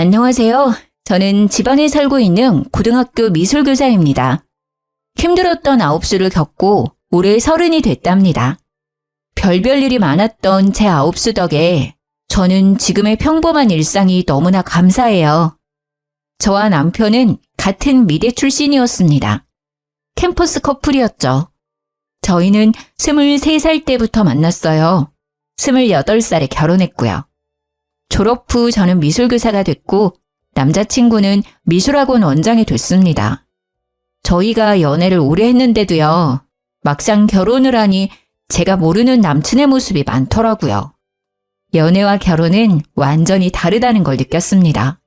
안녕하세요. 저는 지방에 살고 있는 고등학교 미술교사입니다. 힘들었던 아홉수를 겪고 올해 30이 됐답니다. 별별 일이 많았던 제 아홉수 덕에 저는 지금의 평범한 일상이 너무나 감사해요. 저와 남편은 같은 미대 출신이었습니다. 캠퍼스 커플이었죠. 저희는 23살 때부터 만났어요. 28살에 결혼했고요. 졸업 후 저는 미술교사가 됐고 남자친구는 미술학원 원장이 됐습니다. 저희가 연애를 오래 했는데도요. 막상 결혼을 하니 제가 모르는 남친의 모습이 많더라고요. 연애와 결혼은 완전히 다르다는 걸 느꼈습니다.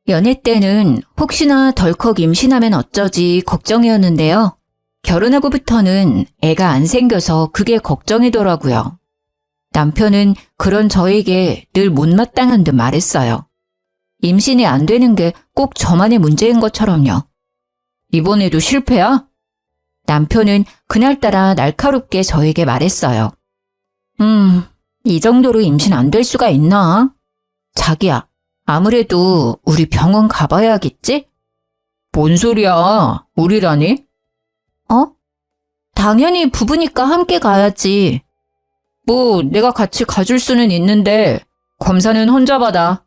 연애 때는 혹시나 덜컥 임신하면 어쩌지 걱정이었는데요. 결혼하고부터는 애가 안 생겨서 그게 걱정이더라고요. 남편은 그런 저에게 늘 못마땅한 듯 말했어요. 임신이 안 되는 게 꼭 저만의 문제인 것처럼요. 이번에도 실패야? 남편은 그날따라 날카롭게 저에게 말했어요. 이 정도로 임신 안 될 수가 있나? 자기야, 아무래도 우리 병원 가봐야겠지? 뭔 소리야, 우리라니? 당연히 부부니까 함께 가야지. 뭐 내가 같이 가줄 수는 있는데 검사는 혼자 받아.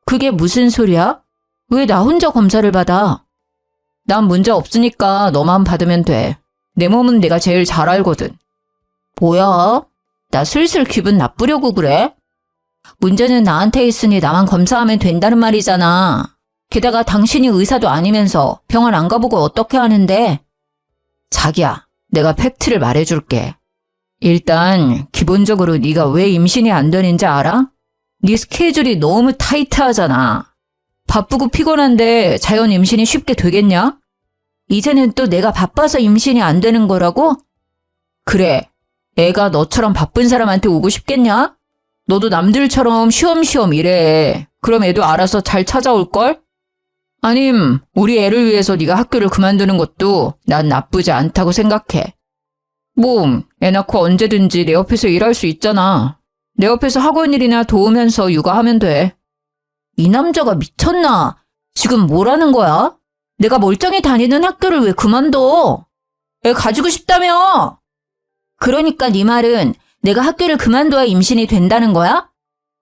그게 무슨 소리야? 왜 나 혼자 검사를 받아? 난 문제 없으니까 너만 받으면 돼. 내 몸은 내가 제일 잘 알거든. 뭐야? 나 슬슬 기분 나쁘려고 그래? 문제는 나한테 있으니 나만 검사하면 된다는 말이잖아. 게다가 당신이 의사도 아니면서 병원 안 가보고 어떻게 하는데? 자기야, 내가 팩트를 말해줄게. 일단 기본적으로 네가 왜 임신이 안 되는지 알아? 네 스케줄이 너무 타이트하잖아. 바쁘고 피곤한데 자연 임신이 쉽게 되겠냐? 이제는 또 내가 바빠서 임신이 안 되는 거라고? 그래, 애가 너처럼 바쁜 사람한테 오고 싶겠냐? 너도 남들처럼 쉬엄쉬엄 일해. 그럼 애도 알아서 잘 찾아올걸? 아님 우리 애를 위해서 네가 학교를 그만두는 것도 난 나쁘지 않다고 생각해. 뭐 애 낳고 언제든지 내 옆에서 일할 수 있잖아. 내 옆에서 학원 일이나 도우면서 육아하면 돼. 이 남자가 미쳤나? 지금 뭐라는 거야? 내가 멀쩡히 다니는 학교를 왜 그만둬? 애 가지고 싶다며? 그러니까 네 말은 내가 학교를 그만둬야 임신이 된다는 거야?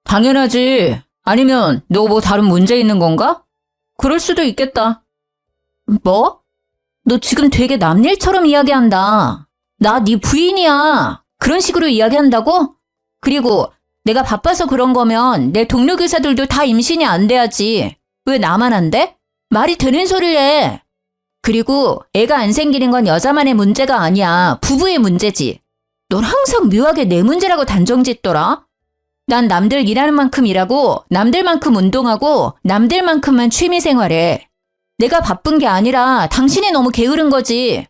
당연하지. 아니면 너 뭐 다른 문제 있는 건가? 그럴 수도 있겠다. 뭐? 너 지금 되게 남일처럼 이야기한다. 나 네 부인이야. 그런 식으로 이야기한다고? 그리고 내가 바빠서 그런 거면 내 동료 교사들도 다 임신이 안 돼야지. 왜 나만 안 돼? 말이 되는 소리를 해. 그리고 애가 안 생기는 건 여자만의 문제가 아니야. 부부의 문제지. 넌 항상 묘하게 내 문제라고 단정짓더라. 난 남들 일하는 만큼 일하고 남들만큼 운동하고 남들만큼만 취미생활해. 내가 바쁜 게 아니라 당신이 너무 게으른 거지.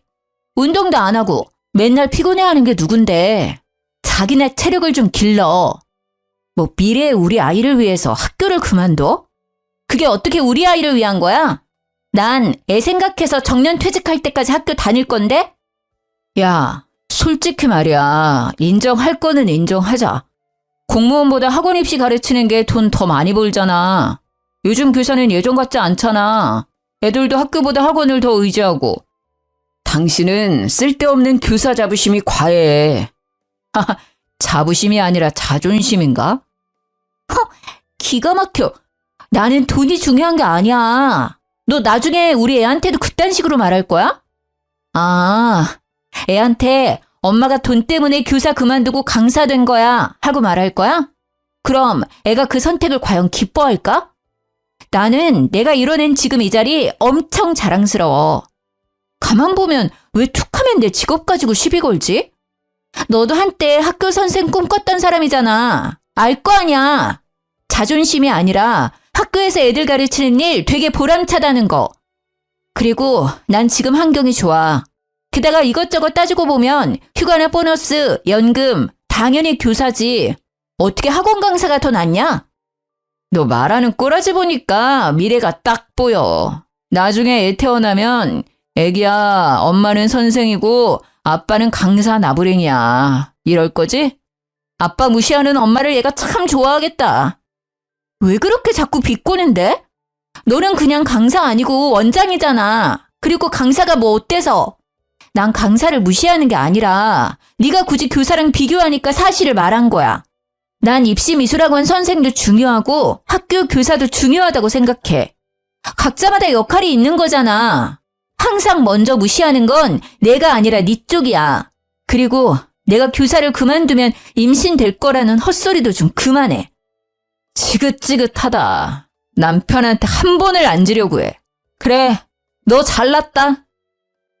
운동도 안 하고 맨날 피곤해하는 게 누군데. 자기네 체력을 좀 길러. 뭐 미래의 우리 아이를 위해서 학교를 그만둬? 그게 어떻게 우리 아이를 위한 거야? 난 애 생각해서 정년 퇴직할 때까지 학교 다닐 건데? 야, 솔직히 말이야. 인정할 거는 인정하자. 공무원보다 학원 입시 가르치는 게 돈 더 많이 벌잖아. 요즘 교사는 예전 같지 않잖아. 애들도 학교보다 학원을 더 의지하고. 당신은 쓸데없는 교사 자부심이 과해. 하하, 자부심이 아니라 자존심인가? 기가 막혀. 나는 돈이 중요한 게 아니야. 너 나중에 우리 애한테도 그딴 식으로 말할 거야? 애한테 엄마가 돈 때문에 교사 그만두고 강사 된 거야 하고 말할 거야? 그럼 애가 그 선택을 과연 기뻐할까? 나는 내가 이뤄낸 지금 이 자리 엄청 자랑스러워. 가만 보면 왜 툭하면 내 직업 가지고 시비 걸지? 너도 한때 학교 선생 꿈꿨던 사람이잖아. 알 거 아니야. 자존심이 아니라 학교에서 애들 가르치는 일 되게 보람차다는 거. 그리고 난 지금 환경이 좋아. 게다가 이것저것 따지고 보면 휴가나 보너스, 연금, 당연히 교사지. 어떻게 학원 강사가 더 낫냐? 너 말하는 꼬라지 보니까 미래가 딱 보여. 나중에 애 태어나면 애기야, 엄마는 선생이고 아빠는 강사 나부랭이야. 이럴 거지? 아빠 무시하는 엄마를 얘가 참 좋아하겠다. 왜 그렇게 자꾸 비꼬는데? 너는 그냥 강사 아니고 원장이잖아. 그리고 강사가 뭐 어때서? 난 강사를 무시하는 게 아니라 네가 굳이 교사랑 비교하니까 사실을 말한 거야. 난 입시미술학원 선생도 중요하고 학교 교사도 중요하다고 생각해. 각자마다 역할이 있는 거잖아. 항상 먼저 무시하는 건 내가 아니라 네 쪽이야. 그리고 내가 교사를 그만두면 임신될 거라는 헛소리도 좀 그만해. 지긋지긋하다. 남편한테 한 번을 앉으려고 해. 그래, 너 잘났다.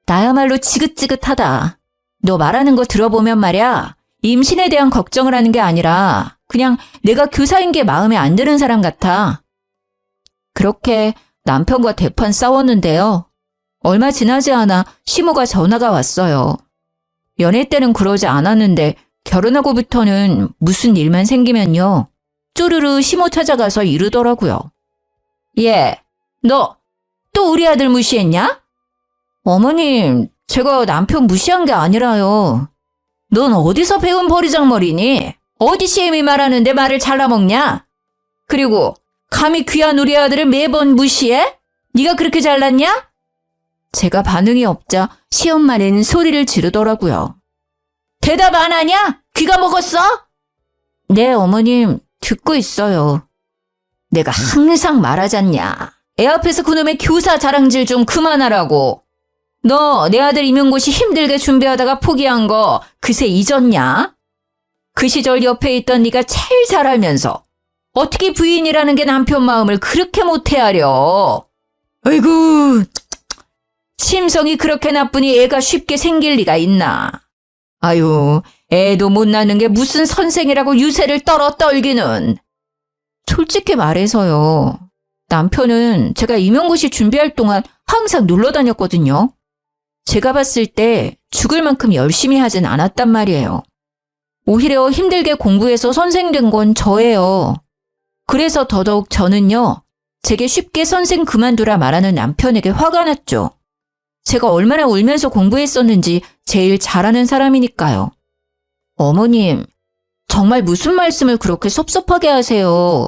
나야말로 지긋지긋하다. 너 말하는 거 들어보면 말이야. 임신에 대한 걱정을 하는 게 아니라 그냥 내가 교사인 게 마음에 안 드는 사람 같아. 그렇게 남편과 대판 싸웠는데요. 얼마 지나지 않아 시모가 전화가 왔어요. 연애 때는 그러지 않았는데 결혼하고부터는 무슨 일만 생기면요. 쪼르르 시모 찾아가서 이러더라고요. 예, 너 또 우리 아들 무시했냐? 어머님, 제가 남편 무시한 게 아니라요. 넌 어디서 배운 버리장머리니? 어디 시엠이 말하는데 말을 잘라먹냐? 그리고 감히 귀한 우리 아들을 매번 무시해? 네가 그렇게 잘났냐? 제가 반응이 없자 시엄마는 소리를 지르더라고요. 대답 안 하냐? 귀가 먹었어? 네, 어머님, 듣고 있어요. 내가 항상 말하잖냐. 애 앞에서 그놈의 교사 자랑질 좀 그만하라고. 너 내 아들 임용고시 힘들게 준비하다가 포기한 거 그새 잊었냐? 그 시절 옆에 있던 네가 제일 잘 알면서 어떻게 부인이라는 게 남편 마음을 그렇게 못해하려. 아이고, 심성이 그렇게 나쁘니 애가 쉽게 생길 리가 있나. 아유, 애도 못 낳는 게 무슨 선생이라고 유세를 떨기는. 솔직히 말해서요. 남편은 제가 임용고시 준비할 동안 항상 놀러 다녔거든요. 제가 봤을 때 죽을 만큼 열심히 하진 않았단 말이에요. 오히려 힘들게 공부해서 선생 된 건 저예요. 그래서 더더욱 저는요. 제게 쉽게 선생 그만두라 말하는 남편에게 화가 났죠. 제가 얼마나 울면서 공부했었는지 제일 잘하는 사람이니까요. 어머님, 정말 무슨 말씀을 그렇게 섭섭하게 하세요.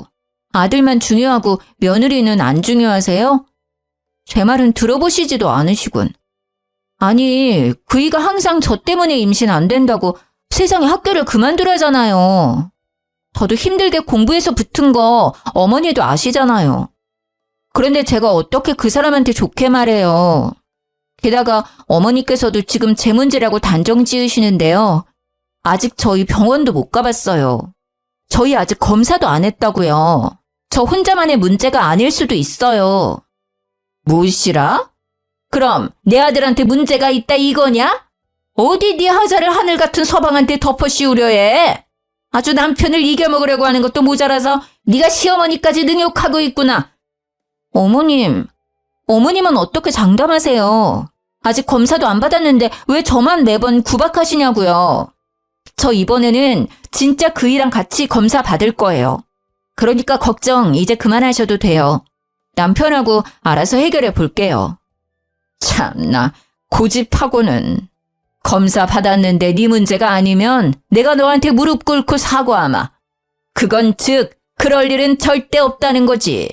아들만 중요하고 며느리는 안 중요하세요? 제 말은 들어보시지도 않으시군. 아니, 그이가 항상 저 때문에 임신 안 된다고 세상에 학교를 그만두라잖아요. 저도 힘들게 공부해서 붙은 거 어머니도 아시잖아요. 그런데 제가 어떻게 그 사람한테 좋게 말해요. 게다가 어머니께서도 지금 제 문제라고 단정 지으시는데요. 아직 저희 병원도 못 가봤어요. 저희 아직 검사도 안 했다고요. 저 혼자만의 문제가 아닐 수도 있어요. 무엇이라? 그럼 내 아들한테 문제가 있다 이거냐? 어디 네 하자를 하늘 같은 서방한테 덮어 씌우려 해? 아주 남편을 이겨먹으려고 하는 것도 모자라서 네가 시어머니까지 능욕하고 있구나. 어머님은 어떻게 장담하세요? 아직 검사도 안 받았는데 왜 저만 매번 구박하시냐고요. 저 이번에는 진짜 그이랑 같이 검사 받을 거예요. 그러니까 걱정 이제 그만하셔도 돼요. 남편하고 알아서 해결해 볼게요. 참나, 고집하고는. 검사 받았는데 네 문제가 아니면 내가 너한테 무릎 꿇고 사과하마. 그건 즉 그럴 일은 절대 없다는 거지.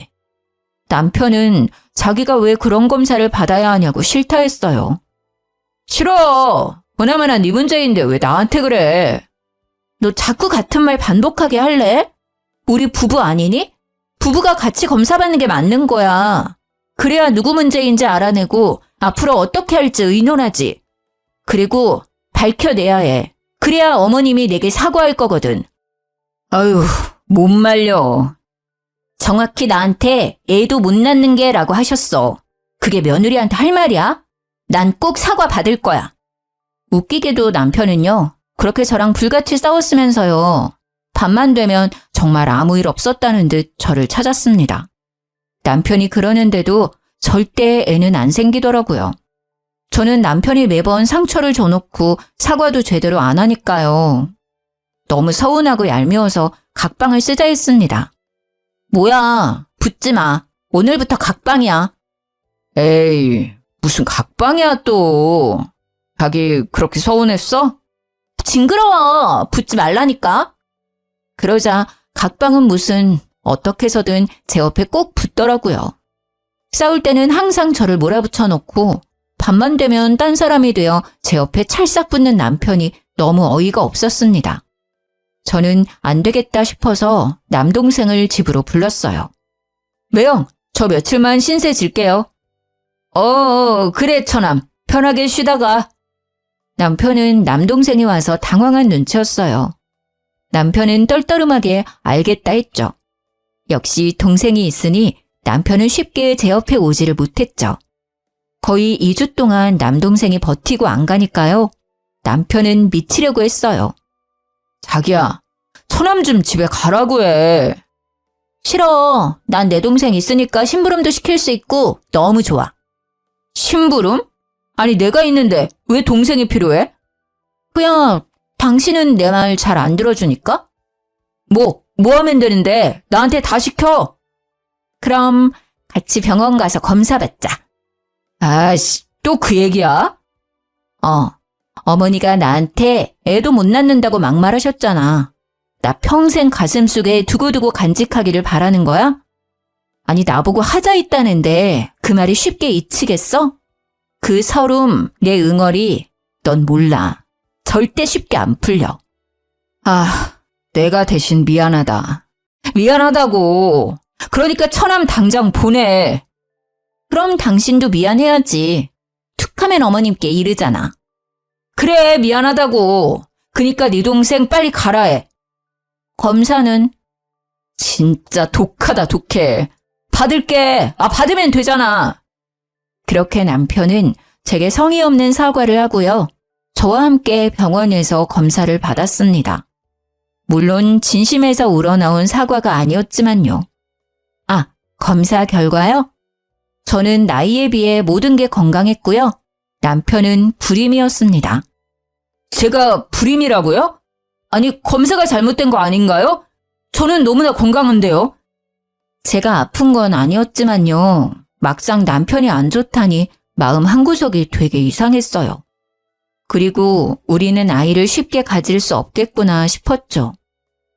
남편은 자기가 왜 그런 검사를 받아야 하냐고 싫다 했어요. 싫어. 보나마나 네 문제인데 왜 나한테 그래. 너 자꾸 같은 말 반복하게 할래? 우리 부부 아니니? 부부가 같이 검사받는 게 맞는 거야. 그래야 누구 문제인지 알아내고 앞으로 어떻게 할지 의논하지. 그리고 밝혀내야 해. 그래야 어머님이 내게 사과할 거거든. 아유, 못 말려. 정확히 나한테 애도 못 낳는 게 라고 하셨어. 그게 며느리한테 할 말이야? 난 꼭 사과 받을 거야. 웃기게도 남편은요. 그렇게 저랑 불같이 싸웠으면서요. 밤만 되면 정말 아무 일 없었다는 듯 저를 찾았습니다. 남편이 그러는데도 절대 애는 안 생기더라고요. 저는 남편이 매번 상처를 줘놓고 사과도 제대로 안 하니까요. 너무 서운하고 얄미워서 각방을 쓰자 했습니다. 뭐야, 붙지 마. 오늘부터 각방이야. 에이, 무슨 각방이야 또. 자기 그렇게 서운했어? 징그러워. 붙지 말라니까. 그러자 각방은 무슨 어떻게 해서든 제 옆에 꼭 붙더라고요. 싸울 때는 항상 저를 몰아붙여 놓고 밤만 되면 딴 사람이 되어 제 옆에 찰싹 붙는 남편이 너무 어이가 없었습니다. 저는 안 되겠다 싶어서 남동생을 집으로 불렀어요. 매영, 저 며칠만 신세 질게요. 그래 처남, 편하게 쉬다가. 남편은 남동생이 와서 당황한 눈치였어요. 남편은 떨떠름하게 알겠다 했죠. 역시 동생이 있으니 남편은 쉽게 제 옆에 오지를 못했죠. 거의 2주 동안 남동생이 버티고 안 가니까요. 남편은 미치려고 했어요. 자기야, 처남 좀 집에 가라고 해. 싫어. 난 내 동생 있으니까 심부름도 시킬 수 있고 너무 좋아. 심부름? 아니 내가 있는데 왜 동생이 필요해? 그냥 당신은 내 말 잘 안 들어주니까? 뭐 하면 되는데 나한테 다 시켜. 그럼 같이 병원 가서 검사 받자. 아이씨, 또 그 얘기야? 어머니가 나한테 애도 못 낳는다고 막말하셨잖아. 나 평생 가슴속에 두고두고 간직하기를 바라는 거야? 아니 나보고 하자 있다는데 그 말이 쉽게 잊히겠어? 그 서름, 내 응어리 넌 몰라. 절대 쉽게 안 풀려. 내가 대신 미안하다. 미안하다고. 그러니까 처남 당장 보내. 그럼 당신도 미안해야지. 툭하면 어머님께 이르잖아. 그래, 미안하다고. 그니까 네 동생 빨리 가라 해. 검사는? 진짜 독하다, 독해. 받을게. 받으면 되잖아. 그렇게 남편은 제게 성의 없는 사과를 하고요. 저와 함께 병원에서 검사를 받았습니다. 물론 진심에서 우러나온 사과가 아니었지만요. 검사 결과요? 저는 나이에 비해 모든 게 건강했고요. 남편은 불임이었습니다. 제가 불임이라고요? 아니, 검사가 잘못된 거 아닌가요? 저는 너무나 건강한데요. 제가 아픈 건 아니었지만요. 막상 남편이 안 좋다니 마음 한구석이 되게 이상했어요. 그리고 우리는 아이를 쉽게 가질 수 없겠구나 싶었죠.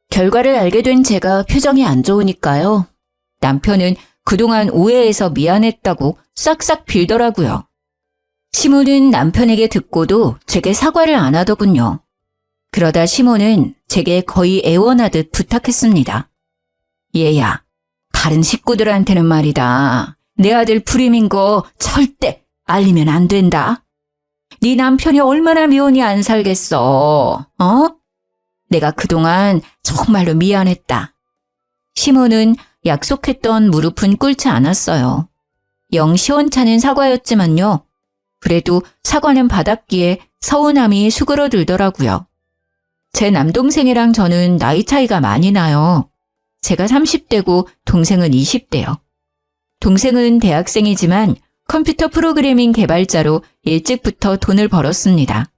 결과를 알게 된 제가 표정이 안 좋으니까요. 남편은 그동안 오해해서 미안했다고 싹싹 빌더라고요. 시모는 남편에게 듣고도 제게 사과를 안 하더군요. 그러다 시모는 제게 거의 애원하듯 부탁했습니다. 얘야, 다른 식구들한테는 말이다. 내 아들 불임인 거 절대 알리면 안 된다. 네 남편이 얼마나 미운이 안 살겠어. 내가 그동안 정말로 미안했다. 시모는 약속했던 무릎은 꿇지 않았어요. 영 시원찮은 사과였지만요. 그래도 사과는 받았기에 서운함이 수그러들더라고요. 제 남동생이랑 저는 나이 차이가 많이 나요. 제가 30대고 동생은 20대요. 동생은 대학생이지만 컴퓨터 프로그래밍 개발자로 일찍부터 돈을 벌었습니다.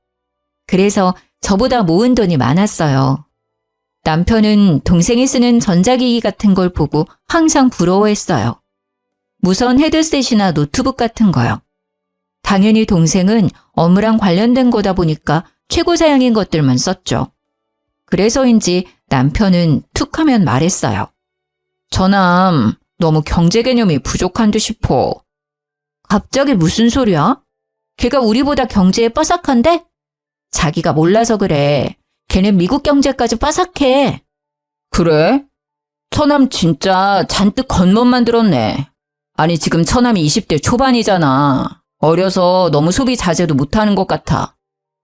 그래서 저보다 모은 돈이 많았어요. 남편은 동생이 쓰는 전자기기 같은 걸 보고 항상 부러워했어요. 무선 헤드셋이나 노트북 같은 거요. 당연히 동생은 업무랑 관련된 거다 보니까 최고 사양인 것들만 썼죠. 그래서인지 남편은 툭 하면 말했어요. 저남 너무 경제 개념이 부족한 듯 싶어. 갑자기 무슨 소리야? 걔가 우리보다 경제에 빠삭한데? 자기가 몰라서 그래. 걔는 미국 경제까지 빠삭해. 그래? 처남 진짜 잔뜩 겉멋만 들었네. 아니 지금 처남이 20대 초반이잖아. 어려서 너무 소비 자제도 못하는 것 같아.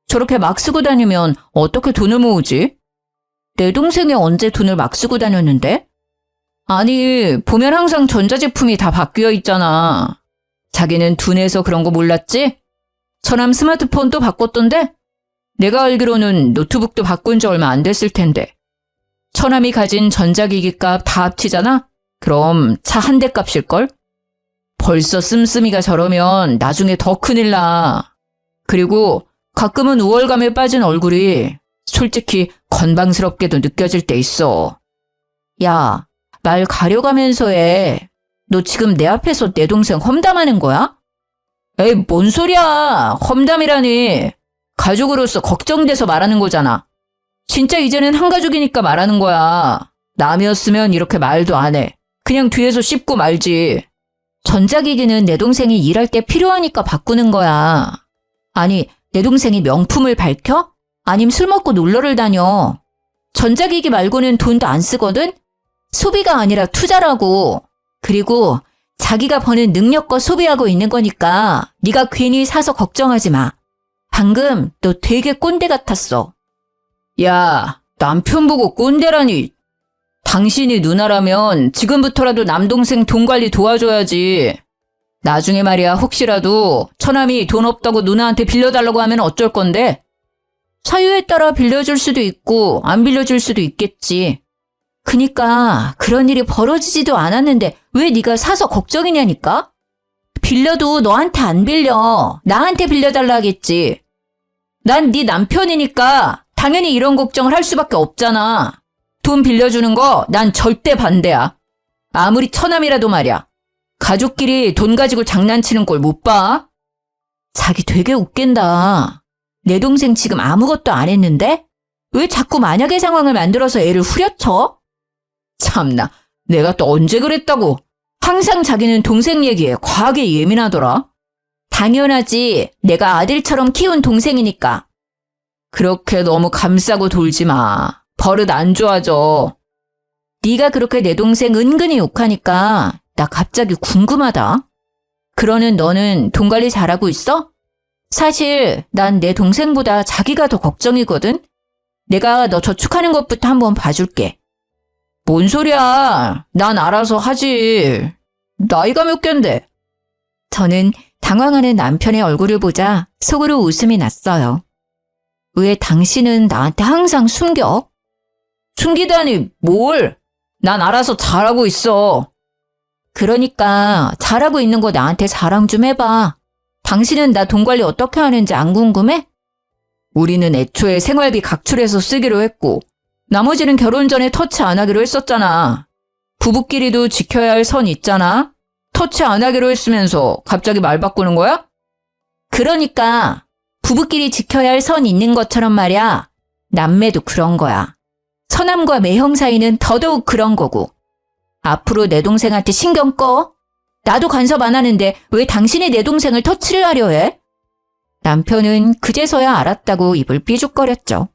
저렇게 막 쓰고 다니면 어떻게 돈을 모으지? 내 동생이 언제 돈을 막 쓰고 다녔는데? 아니 보면 항상 전자제품이 다 바뀌어 있잖아. 자기는 둔해서 그런 거 몰랐지? 처남 스마트폰 또 바꿨던데? 내가 알기로는 노트북도 바꾼 지 얼마 안 됐을 텐데. 처남이 가진 전자기기 값 다 합치잖아? 그럼 차 한 대 값일걸? 벌써 씀씀이가 저러면 나중에 더 큰일 나. 그리고 가끔은 우월감에 빠진 얼굴이 솔직히 건방스럽게도 느껴질 때 있어. 야, 말 가려가면서 해. 너 지금 내 앞에서 내 동생 험담하는 거야? 에이, 뭔 소리야. 험담이라니. 가족으로서 걱정돼서 말하는 거잖아. 진짜 이제는 한 가족이니까 말하는 거야. 남이었으면 이렇게 말도 안 해. 그냥 뒤에서 씹고 말지. 전자기기는 내 동생이 일할 때 필요하니까 바꾸는 거야. 아니, 내 동생이 명품을 밝혀? 아님 술 먹고 놀러를 다녀. 전자기기 말고는 돈도 안 쓰거든? 소비가 아니라 투자라고. 그리고 자기가 버는 능력껏 소비하고 있는 거니까 네가 괜히 사서 걱정하지 마. 방금 너 되게 꼰대 같았어. 야, 남편 보고 꼰대라니. 당신이 누나라면 지금부터라도 남동생 돈 관리 도와줘야지. 나중에 말이야 혹시라도 처남이 돈 없다고 누나한테 빌려달라고 하면 어쩔 건데? 사유에 따라 빌려줄 수도 있고 안 빌려줄 수도 있겠지. 그니까 그런 일이 벌어지지도 않았는데 왜 네가 사서 걱정이냐니까? 빌려도 너한테 안 빌려. 나한테 빌려달라 하겠지. 난 네 남편이니까 당연히 이런 걱정을 할 수밖에 없잖아. 돈 빌려주는 거 난 절대 반대야. 아무리 처남이라도 말이야. 가족끼리 돈 가지고 장난치는 꼴 못 봐? 자기 되게 웃긴다. 내 동생 지금 아무것도 안 했는데? 왜 자꾸 만약의 상황을 만들어서 애를 후려쳐? 참나, 내가 또 언제 그랬다고. 항상 자기는 동생 얘기에 과하게 예민하더라. 당연하지. 내가 아들처럼 키운 동생이니까. 그렇게 너무 감싸고 돌지 마. 버릇 안 좋아져. 네가 그렇게 내 동생 은근히 욕하니까 나 갑자기 궁금하다. 그러는 너는 돈 관리 잘하고 있어? 사실 난 내 동생보다 자기가 더 걱정이거든. 내가 너 저축하는 것부터 한번 봐줄게. 뭔 소리야. 난 알아서 하지. 나이가 몇 갠데? 저는 당황하는 남편의 얼굴을 보자 속으로 웃음이 났어요. 왜 당신은 나한테 항상 숨겨? 숨기다니 뭘? 난 알아서 잘하고 있어. 그러니까 잘하고 있는 거 나한테 자랑 좀 해봐. 당신은 나 돈 관리 어떻게 하는지 안 궁금해? 우리는 애초에 생활비 각출해서 쓰기로 했고 나머지는 결혼 전에 터치 안 하기로 했었잖아. 부부끼리도 지켜야 할 선 있잖아. 터치 안 하기로 했으면서 갑자기 말 바꾸는 거야? 그러니까 부부끼리 지켜야 할 선 있는 것처럼 말이야. 남매도 그런 거야. 처남과 매형 사이는 더더욱 그런 거고. 앞으로 내 동생한테 신경 꺼. 나도 간섭 안 하는데 왜 당신이 내 동생을 터치를 하려 해? 남편은 그제서야 알았다고 입을 삐죽거렸죠.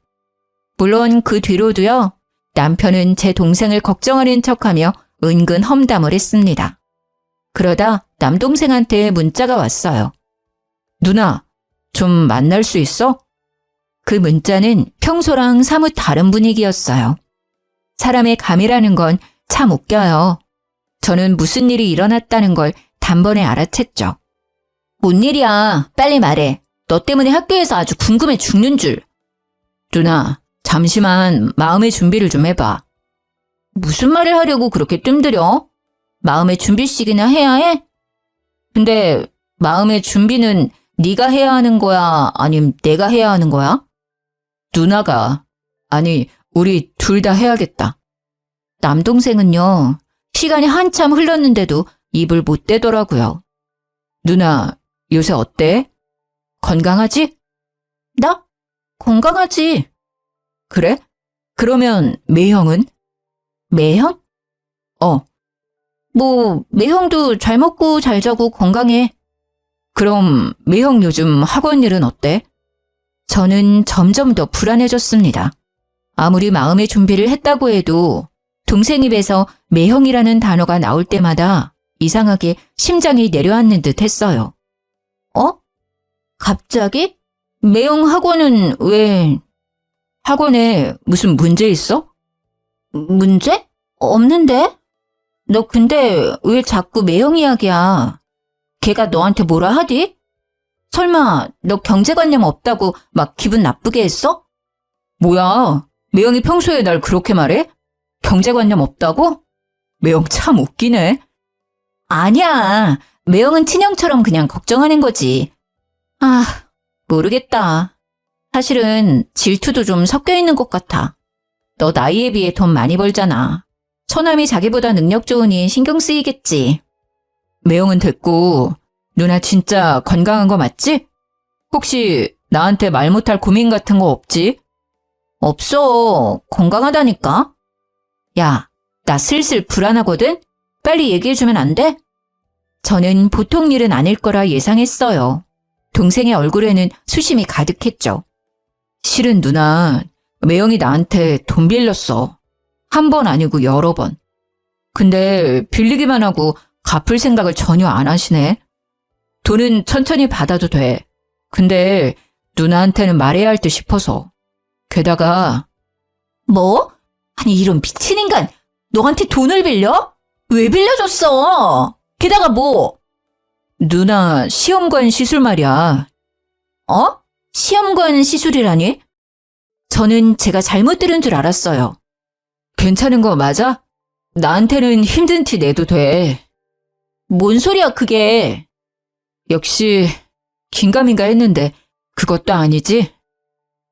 물론 그 뒤로도요. 남편은 제 동생을 걱정하는 척하며 은근 험담을 했습니다. 그러다 남동생한테 문자가 왔어요. 누나, 좀 만날 수 있어? 그 문자는 평소랑 사뭇 다른 분위기였어요. 사람의 감이라는 건 참 웃겨요. 저는 무슨 일이 일어났다는 걸 단번에 알아챘죠. 뭔 일이야? 빨리 말해. 너 때문에 학교에서 아주 궁금해 죽는 줄. 누나, 잠시만 마음의 준비를 좀 해봐. 무슨 말을 하려고 그렇게 뜸들여? 마음의 준비씩이나 해야 해? 근데 마음의 준비는 네가 해야 하는 거야? 아님 내가 해야 하는 거야? 누나가. 아니, 우리 둘 다 해야겠다. 남동생은요. 시간이 한참 흘렀는데도 입을 못 대더라고요. 누나, 요새 어때? 건강하지? 나? 건강하지. 그래? 그러면 매형은? 매형? 매형도 잘 먹고 잘 자고 건강해. 그럼 매형 요즘 학원 일은 어때? 저는 점점 더 불안해졌습니다. 아무리 마음의 준비를 했다고 해도 동생 입에서 매형이라는 단어가 나올 때마다 이상하게 심장이 내려앉는 듯 했어요. 갑자기? 매형 학원은 왜? 학원에 무슨 문제 있어? 문제? 없는데? 너 근데 왜 자꾸 매형 이야기야? 걔가 너한테 뭐라 하디? 설마 너 경제관념 없다고 막 기분 나쁘게 했어? 뭐야, 매형이 평소에 날 그렇게 말해? 경제관념 없다고? 매형 참 웃기네. 아니야, 매형은 친형처럼 그냥 걱정하는 거지. 모르겠다. 사실은 질투도 좀 섞여 있는 것 같아. 너 나이에 비해 돈 많이 벌잖아. 처남이 자기보다 능력 좋으니 신경 쓰이겠지. 매형은 됐고 누나 진짜 건강한 거 맞지? 혹시 나한테 말 못할 고민 같은 거 없지? 없어. 건강하다니까. 야, 나 슬슬 불안하거든? 빨리 얘기해주면 안 돼? 저는 보통 일은 아닐 거라 예상했어요. 동생의 얼굴에는 수심이 가득했죠. 실은 누나, 매형이 나한테 돈 빌렸어. 한 번 아니고 여러 번. 근데 빌리기만 하고 갚을 생각을 전혀 안 하시네. 돈은 천천히 받아도 돼. 근데 누나한테는 말해야 할 듯 싶어서. 게다가 뭐? 아니 이런 미친 인간, 너한테 돈을 빌려? 왜 빌려줬어? 게다가 뭐? 누나 시험관 시술 말이야. 어? 시험관 시술이라니? 저는 제가 잘못 들은 줄 알았어요. 괜찮은 거 맞아? 나한테는 힘든 티 내도 돼. 뭔 소리야 그게. 역시 긴가민가 했는데 그것도 아니지?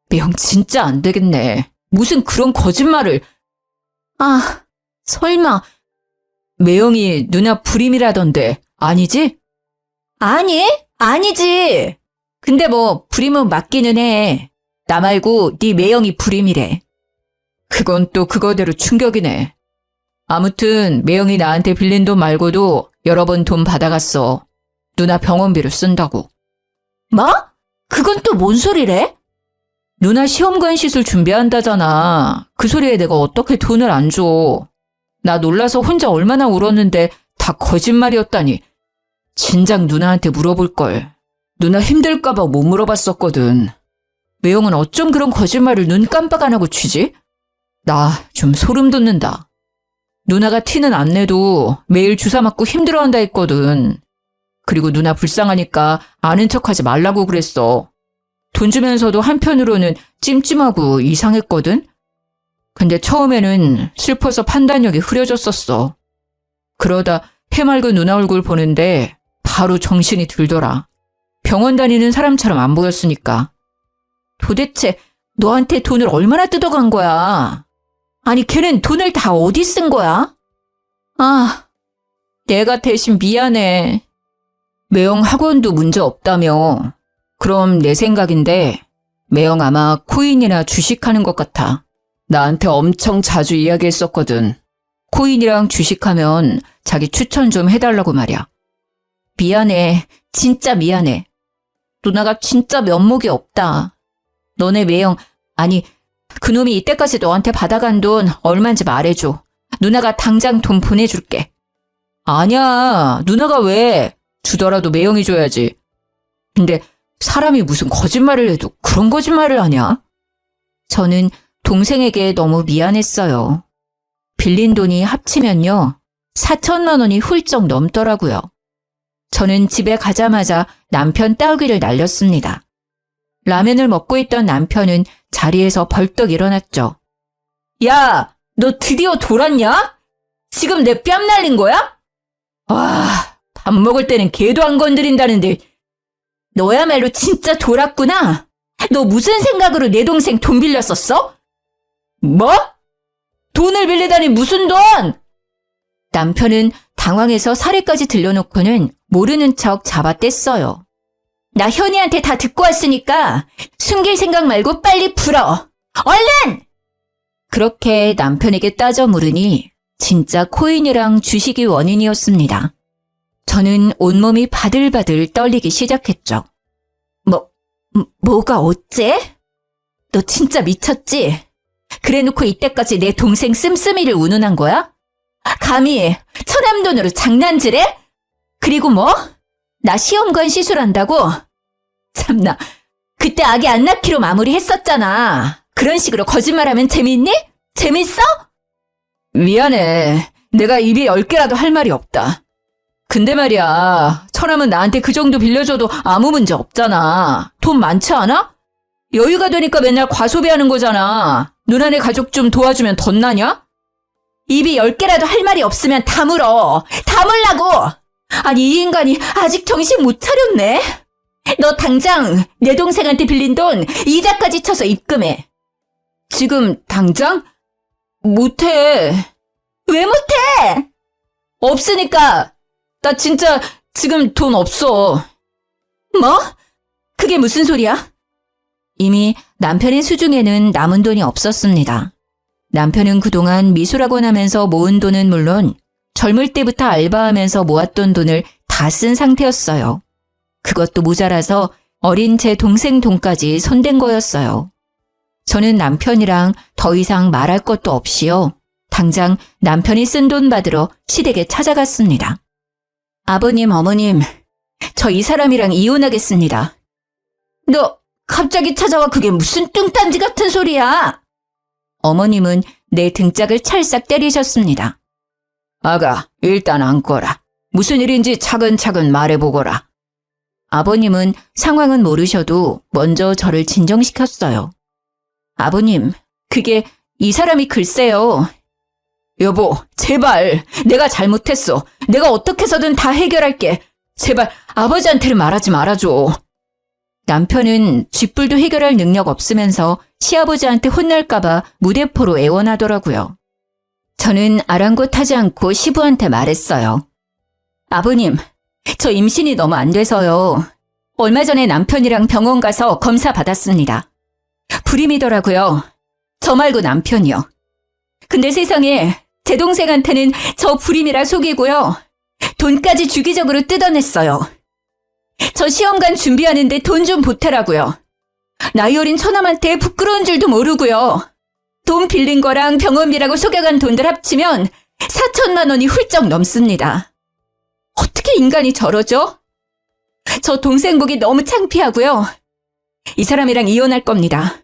매형 진짜 안 되겠네. 무슨 그런 거짓말을. 아, 설마. 매형이 누나 불임이라던데 아니지? 아니, 아니지. 근데 뭐 불임은 맞기는 해. 나 말고 네 매형이 불임이래. 그건 또 그거대로 충격이네. 아무튼 매형이 나한테 빌린 돈 말고도 여러 번 돈 받아갔어. 누나 병원비로 쓴다고. 뭐? 그건 또 뭔 소리래? 누나 시험관 시술 준비한다잖아. 그 소리에 내가 어떻게 돈을 안 줘. 나 놀라서 혼자 얼마나 울었는데 다 거짓말이었다니. 진작 누나한테 물어볼걸. 누나 힘들까봐 못 물어봤었거든. 매형은 어쩜 그런 거짓말을 눈 깜빡 안 하고 치지? 나 좀 소름 돋는다. 누나가 티는 안 내도 매일 주사 맞고 힘들어한다 했거든. 그리고 누나 불쌍하니까 아는 척하지 말라고 그랬어. 돈 주면서도 한편으로는 찜찜하고 이상했거든. 근데 처음에는 슬퍼서 판단력이 흐려졌었어. 그러다 해맑은 누나 얼굴 보는데 바로 정신이 들더라. 병원 다니는 사람처럼 안 보였으니까. 도대체 너한테 돈을 얼마나 뜯어간 거야? 아니 걔는 돈을 다 어디 쓴 거야? 아, 내가 대신 미안해. 매형 학원도 문제 없다며. 그럼 내 생각인데 매형 아마 코인이나 주식하는 것 같아. 나한테 엄청 자주 이야기했었거든. 코인이랑 주식하면 자기 추천 좀 해달라고 말이야. 미안해. 진짜 미안해. 누나가 진짜 면목이 없다. 너네 매형, 아니 그놈이 이때까지 너한테 받아간 돈 얼마인지 말해줘. 누나가 당장 돈 보내줄게. 아니야. 누나가 왜? 주더라도 매형이 줘야지. 근데 사람이 무슨 거짓말을 해도 그런 거짓말을 하냐? 저는 동생에게 너무 미안했어요. 빌린 돈이 합치면요. 4천만 원이 훌쩍 넘더라고요. 저는 집에 가자마자 남편 따귀를 날렸습니다. 라면을 먹고 있던 남편은 자리에서 벌떡 일어났죠. 야, 너 드디어 돌았냐? 지금 내 뺨 날린 거야? 와, 밥 먹을 때는 개도 안 건드린다는데 너야말로 진짜 돌았구나. 너 무슨 생각으로 내 동생 돈 빌렸었어? 뭐? 돈을 빌리다니 무슨 돈? 남편은 당황해서 사례까지 들려놓고는 모르는 척 잡아뗐어요. 나 현이한테 다 듣고 왔으니까 숨길 생각 말고 빨리 풀어. 얼른! 그렇게 남편에게 따져 물으니 진짜 코인이랑 주식이 원인이었습니다. 저는 온몸이 바들바들 떨리기 시작했죠. 뭐가 어째? 너 진짜 미쳤지? 그래놓고 이때까지 내 동생 씀씀이를 운운한 거야? 감히 처남돈으로 장난질해? 그리고 뭐? 나 시험관 시술한다고? 참나, 그때 아기 안 낳기로 마무리했었잖아. 그런 식으로 거짓말하면 재밌니? 재밌어? 미안해. 내가 입이 10개라도 할 말이 없다. 근데 말이야, 처남은 나한테 그 정도 빌려줘도 아무 문제 없잖아. 돈 많지 않아? 여유가 되니까 맨날 과소비하는 거잖아. 누나네 가족 좀 도와주면 덧나냐? 입이 10개라도 할 말이 없으면 다물어. 다물라고! 아니 이 인간이 아직 정신 못 차렸네. 너 당장 내 동생한테 빌린 돈 이자까지 쳐서 입금해. 지금 당장? 못해. 왜 못해? 없으니까. 나 진짜 지금 돈 없어. 뭐? 그게 무슨 소리야? 이미 남편의 수중에는 남은 돈이 없었습니다. 남편은 그동안 미술학원 하면서 모은 돈은 물론 젊을 때부터 알바하면서 모았던 돈을 다 쓴 상태였어요. 그것도 모자라서 어린 제 동생 돈까지 손댄 거였어요. 저는 남편이랑 더 이상 말할 것도 없이요. 당장 남편이 쓴 돈 받으러 시댁에 찾아갔습니다. 아버님, 어머님, 저 이 사람이랑 이혼하겠습니다. 너 갑자기 찾아와 그게 무슨 뚱딴지 같은 소리야? 어머님은 내 등짝을 찰싹 때리셨습니다. 아가, 일단 앉거라. 무슨 일인지 차근차근 말해보거라. 아버님은 상황은 모르셔도 먼저 저를 진정시켰어요. 아버님, 그게 이 사람이 글쎄요. 여보, 제발 내가 잘못했어. 내가 어떻게 해서든 다 해결할게. 제발 아버지한테는 말하지 말아줘. 남편은 쥐뿔도 해결할 능력 없으면서 시아버지한테 혼날까봐 무대포로 애원하더라고요. 저는 아랑곳하지 않고 시부한테 말했어요. 아버님, 저 임신이 너무 안 돼서요. 얼마 전에 남편이랑 병원 가서 검사 받았습니다. 불임이더라고요. 저 말고 남편이요. 근데 세상에 제 동생한테는 저 불임이라 속이고요. 돈까지 주기적으로 뜯어냈어요. 저 시험관 준비하는데 돈 좀 보태라고요. 나이 어린 처남한테 부끄러운 줄도 모르고요. 돈 빌린 거랑 병원비라고 속여간 돈들 합치면 4천만 원이 훌쩍 넘습니다. 어떻게 인간이 저러죠? 저 동생 보기 너무 창피하고요. 이 사람이랑 이혼할 겁니다.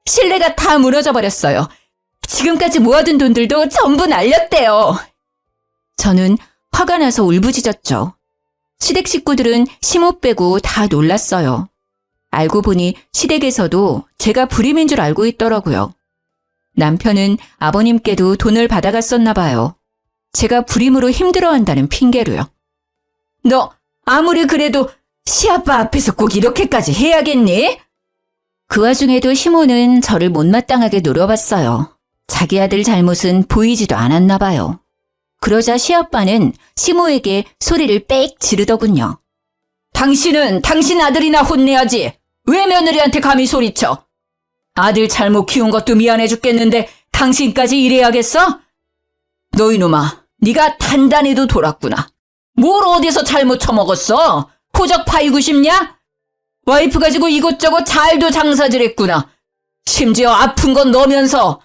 신뢰가 다 무너져 버렸어요. 지금까지 모아둔 돈들도 전부 날렸대요. 저는 화가 나서 울부짖었죠. 시댁 식구들은 시모 빼고 다 놀랐어요. 알고 보니 시댁에서도 제가 불임인 줄 알고 있더라고요. 남편은 아버님께도 돈을 받아갔었나 봐요. 제가 불임으로 힘들어한다는 핑계로요. 너 아무리 그래도 시아빠 앞에서 꼭 이렇게까지 해야겠니? 그 와중에도 시모는 저를 못마땅하게 노려봤어요. 자기 아들 잘못은 보이지도 않았나 봐요. 그러자 시아빠는 시모에게 소리를 빽 지르더군요. 당신은 당신 아들이나 혼내야지. 왜 며느리한테 감히 소리쳐? 아들 잘못 키운 것도 미안해 죽겠는데 당신까지 이래야겠어? 너 이놈아, 네가 단단해도 돌았구나. 뭘 어디서 잘못 처먹었어? 호적 파이고 싶냐? 와이프 가지고 이것저것 잘도 장사질했구나. 심지어 아픈 건 너면서.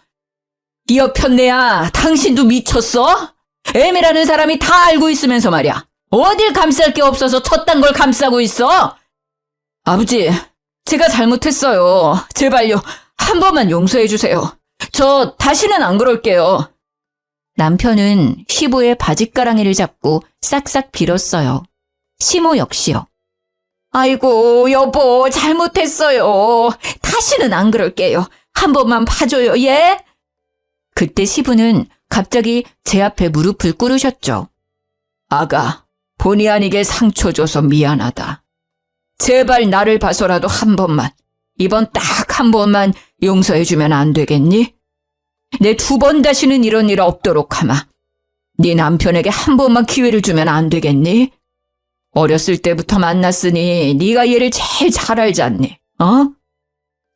이 여편네야, 당신도 미쳤어? 애매라는 사람이 다 알고 있으면서 말이야. 어딜 감쌀 게 없어서 저딴 걸 감싸고 있어? 아버지, 제가 잘못했어요. 제발요. 한 번만 용서해 주세요. 저 다시는 안 그럴게요. 남편은 시부의 바짓가랑이를 잡고 싹싹 빌었어요. 시모 역시요. 아이고, 여보, 잘못했어요. 다시는 안 그럴게요. 한 번만 봐줘요, 예? 그때 시부는 갑자기 제 앞에 무릎을 꿇으셨죠. 아가, 본의 아니게 상처 줘서 미안하다. 제발 나를 봐서라도 한 번만, 이번 딱 한 번만 용서해주면 안 되겠니? 내 2번 다시는 이런 일 없도록 하마. 네 남편에게 한 번만 기회를 주면 안 되겠니? 어렸을 때부터 만났으니 네가 얘를 제일 잘 알지 않니? 어?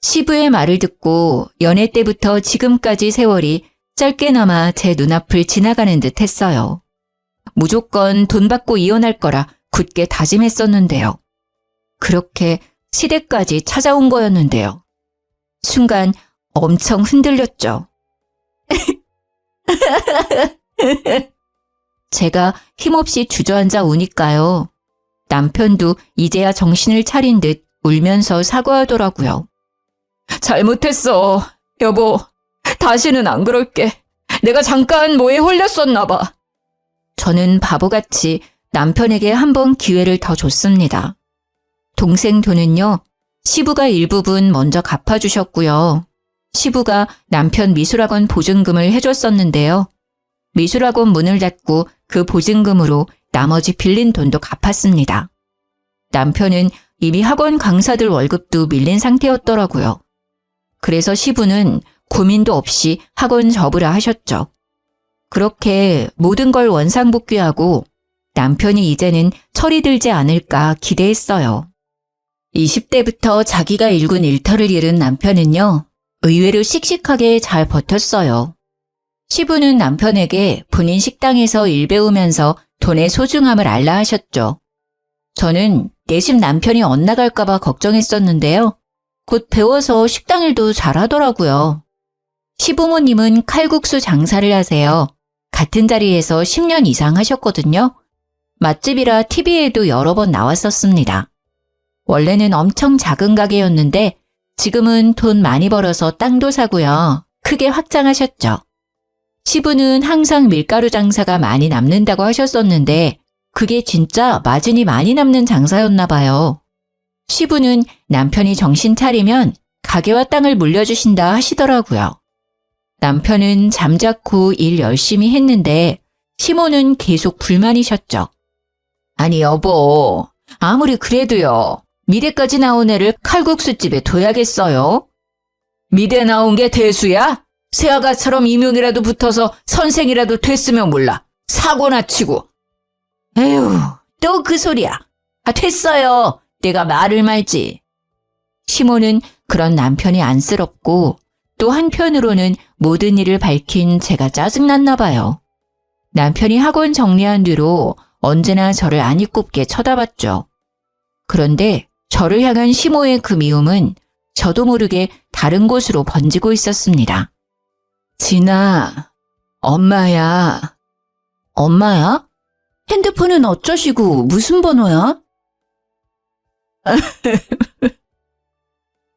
시부의 말을 듣고 연애 때부터 지금까지 세월이 짧게나마 제 눈앞을 지나가는 듯 했어요. 무조건 돈 받고 이혼할 거라 굳게 다짐했었는데요. 그렇게 시댁까지 찾아온 거였는데요. 순간 엄청 흔들렸죠. 제가 힘없이 주저앉아 우니까요. 남편도 이제야 정신을 차린 듯 울면서 사과하더라고요. 잘못했어, 여보. 다시는 안 그럴게. 내가 잠깐 뭐에 홀렸었나 봐. 저는 바보같이 남편에게 한 번 기회를 더 줬습니다. 동생 돈은요, 시부가 일부분 먼저 갚아주셨고요. 시부가 남편 미술학원 보증금을 해줬었는데요. 미술학원 문을 닫고 그 보증금으로 나머지 빌린 돈도 갚았습니다. 남편은 이미 학원 강사들 월급도 밀린 상태였더라고요. 그래서 시부는 고민도 없이 학원 접으라 하셨죠. 그렇게 모든 걸 원상복귀하고 남편이 이제는 철이 들지 않을까 기대했어요. 20대부터 자기가 일군 일터를 잃은 남편은요, 의외로 씩씩하게 잘 버텼어요. 시부는 남편에게 본인 식당에서 일 배우면서 돈의 소중함을 알라 하셨죠. 저는 내 집 남편이 엇나갈까봐 걱정했었는데요. 곧 배워서 식당 일도 잘하더라고요. 시부모님은 칼국수 장사를 하세요. 같은 자리에서 10년 이상 하셨거든요. 맛집이라 TV에도 여러 번 나왔었습니다. 원래는 엄청 작은 가게였는데 지금은 돈 많이 벌어서 땅도 사고요. 크게 확장하셨죠. 시부는 항상 밀가루 장사가 많이 남는다고 하셨었는데 그게 진짜 마진이 많이 남는 장사였나 봐요. 시부는 남편이 정신 차리면 가게와 땅을 물려주신다 하시더라고요. 남편은 잠자코 일 열심히 했는데 시모는 계속 불만이셨죠. 아니 여보, 아무리 그래도요. 미대까지 나온 애를 칼국수집에 둬야겠어요? 미대 나온 게 대수야? 새아가처럼 임용이라도 붙어서 선생이라도 됐으면 몰라. 사고나 치고. 에휴, 또 그 소리야. 아, 됐어요. 내가 말을 말지. 시모는 그런 남편이 안쓰럽고 또 한편으로는 모든 일을 밝힌 제가 짜증났나 봐요. 남편이 학원 정리한 뒤로 언제나 저를 아니꼽게 쳐다봤죠. 그런데 저를 향한 시모의 그 미움은 저도 모르게 다른 곳으로 번지고 있었습니다. 진아, 엄마야. 엄마야? 핸드폰은 어쩌시고 무슨 번호야?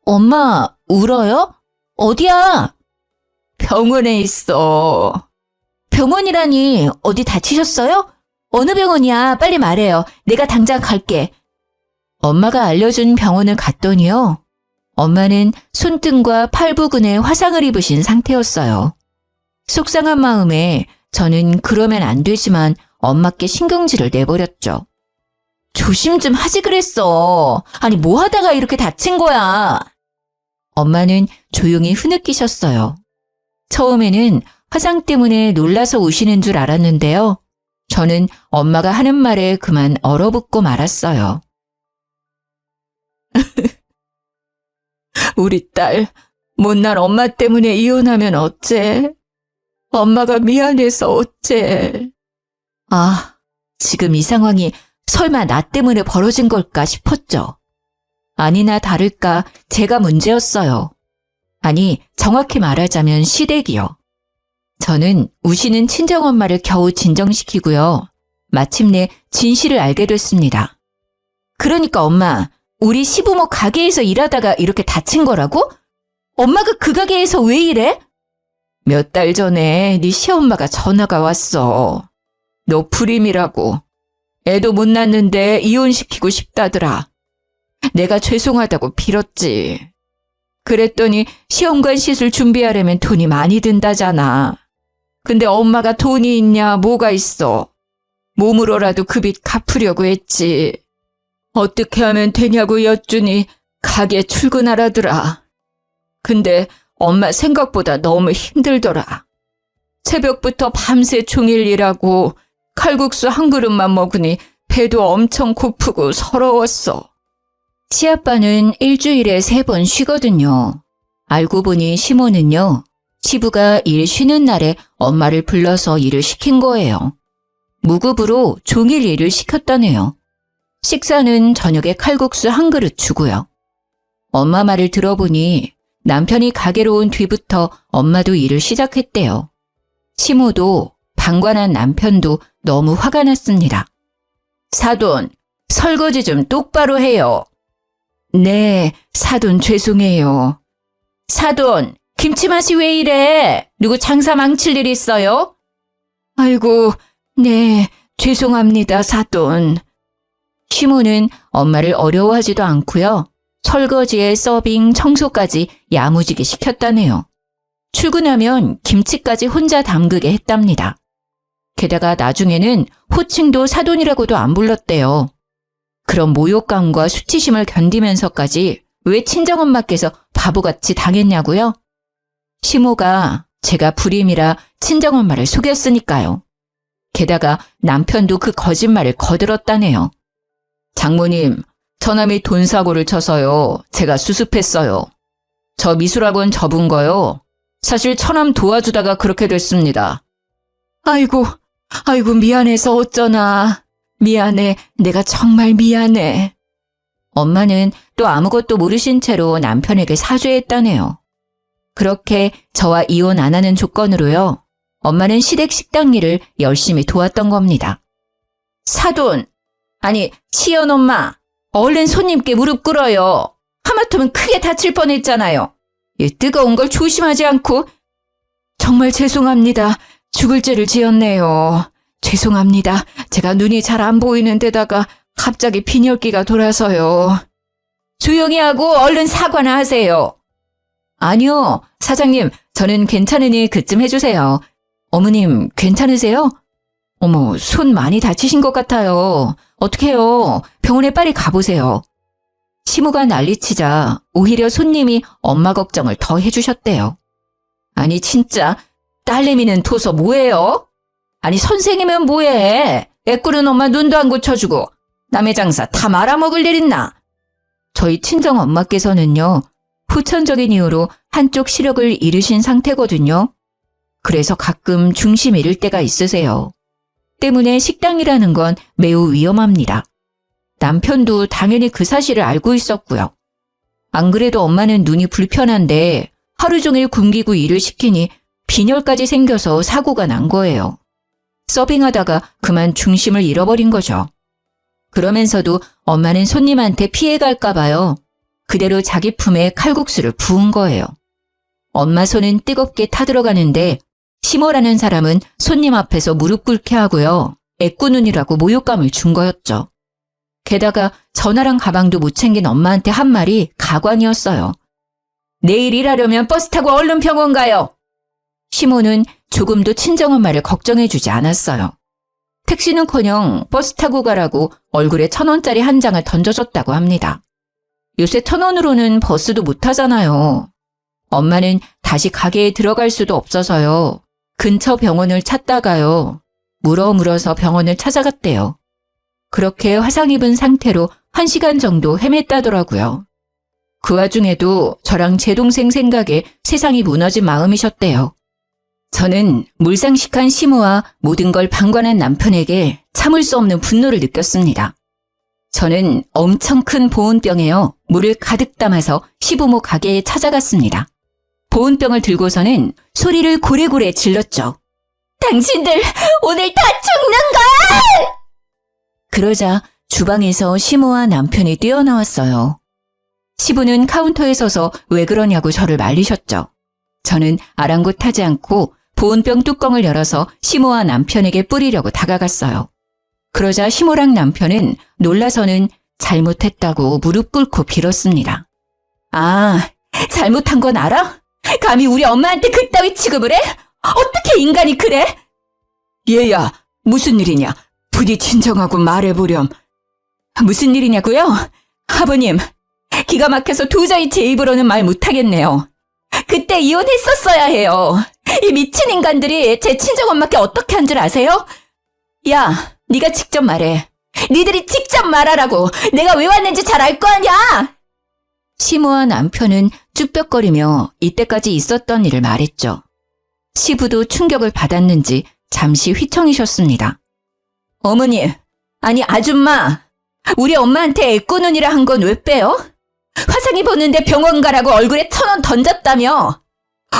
엄마, 울어요? 어디야? 병원에 있어. 병원이라니 어디 다치셨어요? 어느 병원이야? 빨리 말해요. 내가 당장 갈게. 엄마가 알려준 병원을 갔더니요. 엄마는 손등과 팔 부근에 화상을 입으신 상태였어요. 속상한 마음에 저는 그러면 안 되지만 엄마께 신경질을 내버렸죠. 조심 좀 하지 그랬어. 아니 뭐 하다가 이렇게 다친 거야. 엄마는 조용히 흐느끼셨어요. 처음에는 화상 때문에 놀라서 우시는 줄 알았는데요. 저는 엄마가 하는 말에 그만 얼어붙고 말았어요. 우리 딸, 못난 엄마 때문에 이혼하면 어째? 엄마가 미안해서 어째? 아, 지금 이 상황이 설마 나 때문에 벌어진 걸까 싶었죠. 아니나 다를까 제가 문제였어요. 아니, 정확히 말하자면 시댁이요. 저는 우시는 친정엄마를 겨우 진정시키고요. 마침내 진실을 알게 됐습니다. 그러니까 엄마, 우리 시부모 가게에서 일하다가 이렇게 다친 거라고? 엄마가 그 가게에서 왜 일해? 몇 달 전에 네 시엄마가 전화가 왔어. 너 불임이라고. 애도 못 낳는데 이혼시키고 싶다더라. 내가 죄송하다고 빌었지. 그랬더니 시험관 시술 준비하려면 돈이 많이 든다잖아. 근데 엄마가 돈이 있냐 뭐가 있어. 몸으로라도 그 빚 갚으려고 했지. 어떻게 하면 되냐고 여쭈니 가게 출근하라더라. 근데 엄마 생각보다 너무 힘들더라. 새벽부터 밤새 종일 일하고 칼국수 한 그릇만 먹으니 배도 엄청 고프고 서러웠어. 시아빠는 일주일에 3번 쉬거든요. 알고 보니 시모는요. 시부가 일 쉬는 날에 엄마를 불러서 일을 시킨 거예요. 무급으로 종일 일을 시켰다네요. 식사는 저녁에 칼국수 한 그릇 주고요. 엄마 말을 들어보니 남편이 가게로 온 뒤부터 엄마도 일을 시작했대요. 시모도 방관한 남편도 너무 화가 났습니다. 사돈, 설거지 좀 똑바로 해요. 네, 사돈 죄송해요. 사돈, 김치맛이 왜 이래? 누구 장사 망칠 일 있어요? 아이고, 네, 죄송합니다, 사돈. 시모는 엄마를 어려워하지도 않고요. 설거지에 서빙, 청소까지 야무지게 시켰다네요. 출근하면 김치까지 혼자 담그게 했답니다. 게다가 나중에는 호칭도 사돈이라고도 안 불렀대요. 그런 모욕감과 수치심을 견디면서까지 왜 친정엄마께서 바보같이 당했냐고요? 시모가 제가 불임이라 친정엄마를 속였으니까요. 게다가 남편도 그 거짓말을 거들었다네요. 장모님, 처남이 돈 사고를 쳐서요. 제가 수습했어요. 저 미술학원 접은 거요. 사실 처남 도와주다가 그렇게 됐습니다. 아이고, 미안해서 어쩌나. 미안해, 내가 정말 미안해. 엄마는 또 아무것도 모르신 채로 남편에게 사죄했다네요. 그렇게 저와 이혼 안 하는 조건으로요. 엄마는 시댁 식당 일을 열심히 도왔던 겁니다. 사돈, 아니 시연엄마, 얼른 손님께 무릎 꿇어요. 하마터면 크게 다칠 뻔했잖아요. 이 뜨거운 걸 조심하지 않고. 정말 죄송합니다. 죽을 죄를 지었네요. 죄송합니다. 제가 눈이 잘 안 보이는 데다가 갑자기 빈혈기가 돌아서요. 조용히 하고 얼른 사과나 하세요. 아니요, 사장님, 저는 괜찮으니 그쯤 해주세요. 어머님, 괜찮으세요? 어머, 손 많이 다치신 것 같아요. 어떡해요? 병원에 빨리 가보세요. 시무가 난리치자 오히려 손님이 엄마 걱정을 더 해주셨대요. 아니 진짜 딸내미는 둬서 뭐해요? 아니 선생이면 뭐해? 애꾸는 엄마 눈도 안 고쳐주고 남의 장사 다 말아먹을 일 있나? 저희 친정 엄마께서는요. 후천적인 이유로 한쪽 시력을 잃으신 상태거든요. 그래서 가끔 중심 잃을 때가 있으세요. 때문에 식당이라는 건 매우 위험합니다. 남편도 당연히 그 사실을 알고 있었고요. 안 그래도 엄마는 눈이 불편한데 하루 종일 굶기고 일을 시키니 빈혈까지 생겨서 사고가 난 거예요. 서빙하다가 그만 중심을 잃어버린 거죠. 그러면서도 엄마는 손님한테 피해갈까 봐요. 그대로 자기 품에 칼국수를 부은 거예요. 엄마 손은 뜨겁게 타들어가는데 시모라는 사람은 손님 앞에서 무릎 꿇게 하고요. 애꾸눈이라고 모욕감을 준 거였죠. 게다가 전화랑 가방도 못 챙긴 엄마한테 한 말이 가관이었어요. 내일 일하려면 버스 타고 얼른 병원 가요. 시모는 조금도 친정엄마를 걱정해주지 않았어요. 택시는커녕 버스 타고 가라고 얼굴에 1,000원짜리 한 장을 던져줬다고 합니다. 요새 1,000원으로는 버스도 못 타잖아요. 엄마는 다시 가게에 들어갈 수도 없어서요. 근처 병원을 찾다가요. 물어서 병원을 찾아갔대요. 그렇게 화상 입은 상태로 1시간 정도 헤맸다더라고요. 그 와중에도 저랑 제 동생 생각에 세상이 무너진 마음이셨대요. 저는 물상식한 시모와 모든 걸 방관한 남편에게 참을 수 없는 분노를 느꼈습니다. 저는 엄청 큰 보온병에요. 물을 가득 담아서 시부모 가게에 찾아갔습니다. 보온병을 들고서는 소리를 고래고래 질렀죠. 당신들 오늘 다 죽는 거야! 그러자 주방에서 시모와 남편이 뛰어나왔어요. 시부는 카운터에 서서 왜 그러냐고 저를 말리셨죠. 저는 아랑곳하지 않고 보온병 뚜껑을 열어서 시모와 남편에게 뿌리려고 다가갔어요. 그러자 시모랑 남편은 놀라서는 잘못했다고 무릎 꿇고 빌었습니다. 아, 잘못한 건 알아? 감히 우리 엄마한테 그따위 취급을 해? 어떻게 인간이 그래? 얘야, 무슨 일이냐? 부디 진정하고 말해보렴. 무슨 일이냐고요? 아버님, 기가 막혀서 도저히 제 입으로는 말 못하겠네요. 그때 이혼했었어야 해요. 이 미친 인간들이 제 친정엄마께 어떻게 한 줄 아세요? 야, 네가 직접 말해. 니들이 직접 말하라고. 내가 왜 왔는지 잘 알 거 아냐? 시모와 남편은 쭈뼛거리며 이때까지 있었던 일을 말했죠. 시부도 충격을 받았는지 잠시 휘청이셨습니다. 어머니, 아니 아줌마, 우리 엄마한테 애꾸눈이라 한 건 왜 빼요? 화상이 보는데 병원 가라고 얼굴에 1,000원 던졌다며.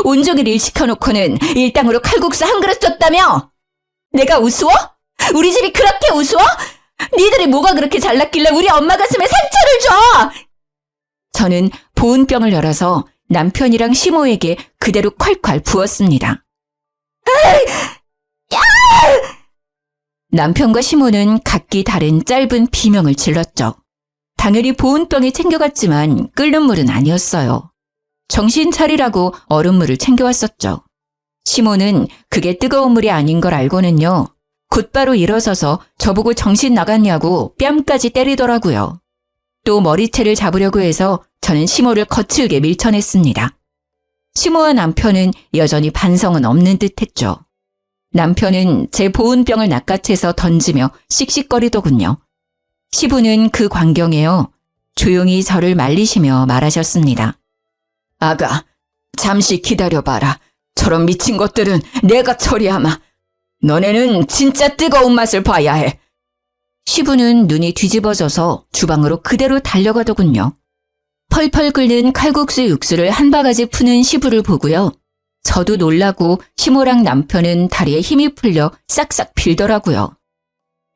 온종일 일 시켜놓고는 일당으로 칼국수 한 그릇 줬다며. 내가 우스워? 우리 집이 그렇게 우스워? 니들이 뭐가 그렇게 잘났길래 우리 엄마 가슴에 상처를 줘? 저는 보온병을 열어서 남편이랑 시모에게 그대로 콸콸 부었습니다. 남편과 시모는 각기 다른 짧은 비명을 질렀죠. 당연히 보온병에 챙겨갔지만 끓는 물은 아니었어요. 정신 차리라고 얼음물을 챙겨왔었죠. 시모는 그게 뜨거운 물이 아닌 걸 알고는요. 곧바로 일어서서 저보고 정신 나갔냐고 뺨까지 때리더라고요. 또 머리채를 잡으려고 해서 저는 시모를 거칠게 밀쳐냈습니다. 시모와 남편은 여전히 반성은 없는 듯했죠. 남편은 제 보온병을 낚아채서 던지며 씩씩거리더군요. 시부는 그 광경에요. 조용히 저를 말리시며 말하셨습니다. 아가, 잠시 기다려봐라. 저런 미친 것들은 내가 처리하마. 너네는 진짜 뜨거운 맛을 봐야 해. 시부는 눈이 뒤집어져서 주방으로 그대로 달려가더군요. 펄펄 끓는 칼국수 육수를 한 바가지 푸는 시부를 보고요. 저도 놀라고 시모랑 남편은 다리에 힘이 풀려 싹싹 빌더라고요.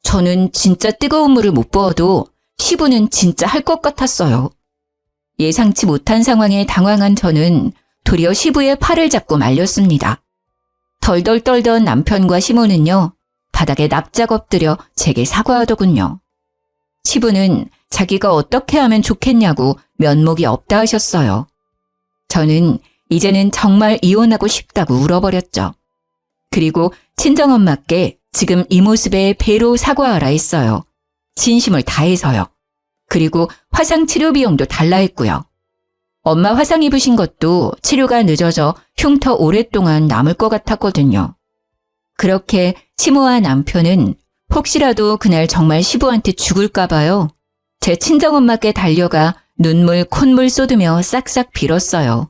저는 진짜 뜨거운 물을 못 부어도 시부는 진짜 할 것 같았어요. 예상치 못한 상황에 당황한 저는 도리어 시부의 팔을 잡고 말렸습니다. 덜덜 떨던 남편과 시모는요, 바닥에 납작 엎드려 제게 사과하더군요. 시부는 자기가 어떻게 하면 좋겠냐고 면목이 없다 하셨어요. 저는 이제는 정말 이혼하고 싶다고 울어버렸죠. 그리고 친정엄마께 지금 이 모습에 배로 사과하라 했어요. 진심을 다해서요. 그리고 화상 치료 비용도 달라 했고요. 엄마 화상 입으신 것도 치료가 늦어져 흉터 오랫동안 남을 것 같았거든요. 그렇게 시모와 남편은 혹시라도 그날 정말 시부한테 죽을까 봐요. 제 친정엄마께 달려가 눈물 콧물 쏟으며 싹싹 빌었어요.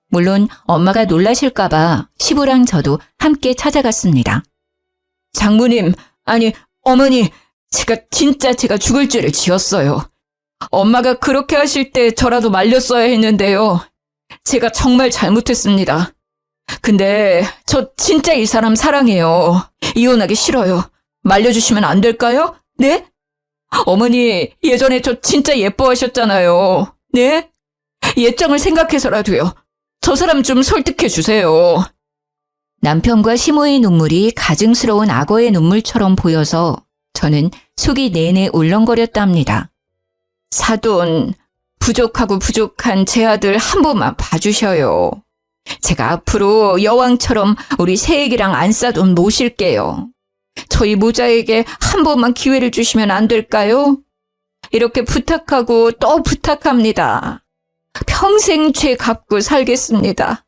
물론 엄마가 놀라실까 봐 시부랑 저도 함께 찾아갔습니다. 장모님, 아니 어머니, 제가 죽을 죄를 지었어요. 엄마가 그렇게 하실 때 저라도 말렸어야 했는데요. 제가 정말 잘못했습니다. 근데 저 진짜 이 사람 사랑해요. 이혼하기 싫어요. 말려주시면 안 될까요? 네? 어머니, 예전에 저 진짜 예뻐하셨잖아요. 네? 예정을 생각해서라도요. 저 사람 좀 설득해 주세요. 남편과 시모의 눈물이 가증스러운 악어의 눈물처럼 보여서 저는 속이 내내 울렁거렸답니다. 사돈, 부족한 제 아들 한 번만 봐주셔요. 제가 앞으로 여왕처럼 우리 새애기랑 안싸돈 모실게요. 저희 모자에게 한 번만 기회를 주시면 안 될까요? 이렇게 부탁하고 또 부탁합니다. 평생 죄 갚고 살겠습니다.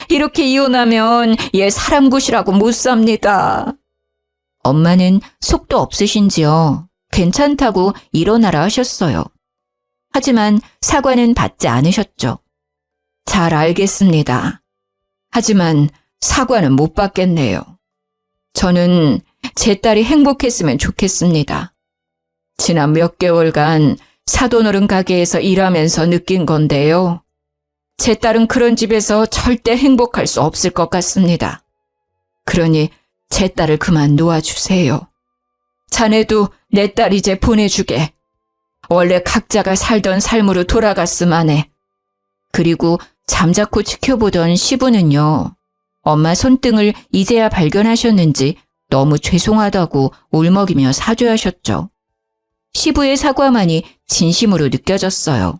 이렇게 이혼하면 얘 사람 굿이라고 못 삽니다. 엄마는 속도 없으신지요. 괜찮다고 일어나라 하셨어요. 하지만 사과는 받지 않으셨죠. 잘 알겠습니다. 하지만 사과는 못 받겠네요. 저는 제 딸이 행복했으면 좋겠습니다. 지난 몇 개월간 사돈어른 가게에서 일하면서 느낀 건데요. 제 딸은 그런 집에서 절대 행복할 수 없을 것 같습니다. 그러니 제 딸을 그만 놓아주세요. 자네도 내 딸 이제 보내주게. 원래 각자가 살던 삶으로 돌아갔음 하네. 그리고 잠자코 지켜보던 시부는요. 엄마 손등을 이제야 발견하셨는지 너무 죄송하다고 울먹이며 사죄하셨죠. 시부의 사과만이 진심으로 느껴졌어요.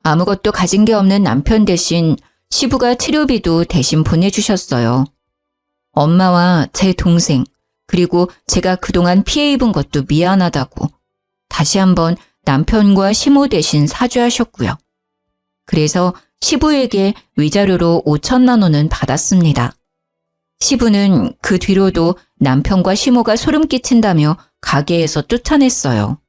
아무것도 가진 게 없는 남편 대신 시부가 치료비도 대신 보내주셨어요. 엄마와 제 동생, 그리고 제가 그동안 피해 입은 것도 미안하다고 다시 한번 남편과 시모 대신 사죄하셨고요. 그래서 시부에게 위자료로 5천만 원은 받았습니다. 시부는 그 뒤로도 남편과 시모가 소름 끼친다며 가게에서 쫓아냈어요.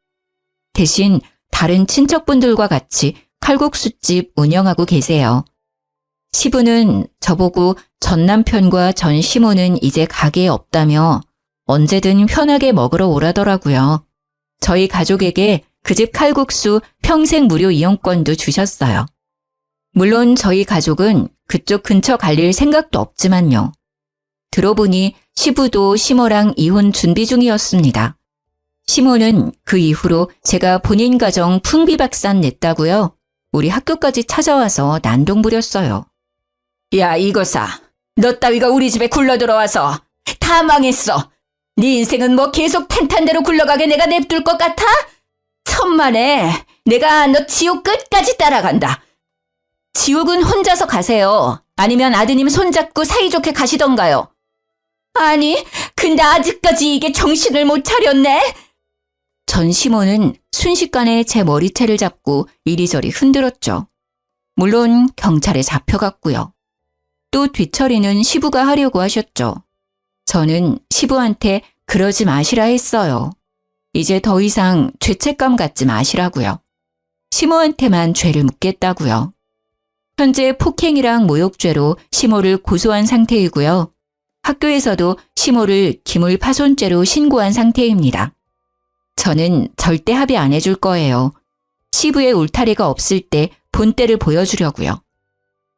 대신 다른 친척분들과 같이 칼국수집 운영하고 계세요. 시부는 저보고 전 남편과 전 시모는 이제 가게에 없다며 언제든 편하게 먹으러 오라더라고요. 저희 가족에게 그 집 칼국수 평생 무료 이용권도 주셨어요. 물론 저희 가족은 그쪽 근처 갈 일 생각도 없지만요. 들어보니 시부도 시모랑 이혼 준비 중이었습니다. 시모는 그 이후로 제가 본인 가정 풍비박산 냈다고요. 우리 학교까지 찾아와서 난동 부렸어요. 야, 이거사. 너 따위가 우리 집에 굴러들어와서 다 망했어. 네 인생은 뭐 계속 탄탄대로 굴러가게 내가 냅둘 것 같아? 천만에 내가 너 지옥 끝까지 따라간다. 지옥은 혼자서 가세요. 아니면 아드님 손잡고 사이좋게 가시던가요. 아니, 근데 아직까지 이게 정신을 못 차렸네. 전 시모는 순식간에 제 머리채를 잡고 이리저리 흔들었죠. 물론 경찰에 잡혀갔고요. 또 뒤처리는 시부가 하려고 하셨죠. 저는 시부한테 그러지 마시라 했어요. 이제 더 이상 죄책감 갖지 마시라고요. 시모한테만 죄를 묻겠다고요. 현재 폭행이랑 모욕죄로 시모를 고소한 상태이고요. 학교에서도 시모를 기물파손죄로 신고한 상태입니다. 저는 절대 합의 안 해줄 거예요. 시부의 울타리가 없을 때 본때를 보여주려고요.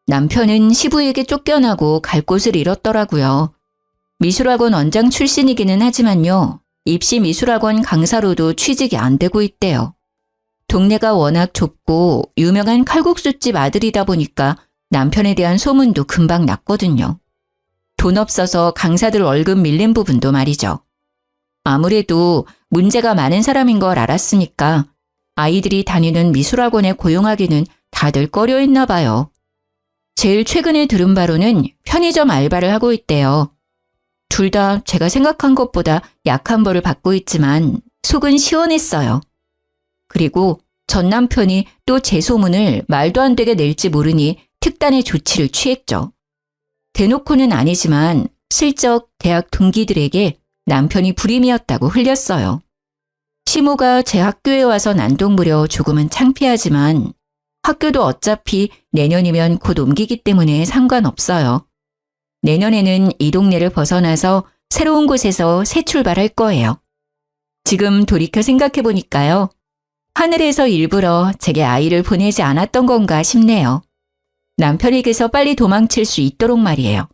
남편은 시부에게 쫓겨나고 갈 곳을 잃었더라고요. 미술학원 원장 출신이기는 하지만요. 입시 미술학원 강사로도 취직이 안 되고 있대요. 동네가 워낙 좁고 유명한 칼국수집 아들이다 보니까 남편에 대한 소문도 금방 났거든요. 돈 없어서 강사들 월급 밀린 부분도 말이죠. 아무래도 문제가 많은 사람인 걸 알았으니까 아이들이 다니는 미술학원에 고용하기는 다들 꺼려했나 봐요. 제일 최근에 들은 바로는 편의점 알바를 하고 있대요. 둘 다 제가 생각한 것보다 약한 벌을 받고 있지만 속은 시원했어요. 그리고 전 남편이 또 제 소문을 말도 안 되게 낼지 모르니 특단의 조치를 취했죠. 대놓고는 아니지만 슬쩍 대학 동기들에게 남편이 불임이었다고 흘렸어요. 시모가 제 학교에 와서 난동부려 조금은 창피하지만 학교도 어차피 내년이면 곧 옮기기 때문에 상관없어요. 내년에는 이 동네를 벗어나서 새로운 곳에서 새 출발할 거예요. 지금 돌이켜 생각해보니까요. 하늘에서 일부러 제게 아이를 보내지 않았던 건가 싶네요. 남편에게서 빨리 도망칠 수 있도록 말이에요.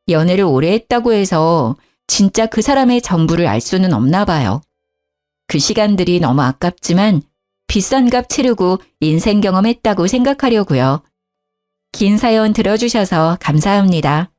연애를 오래 했다고 해서 진짜 그 사람의 전부를 알 수는 없나 봐요. 그 시간들이 너무 아깝지만 비싼 값 치르고 인생 경험했다고 생각하려고요. 긴 사연 들어주셔서 감사합니다.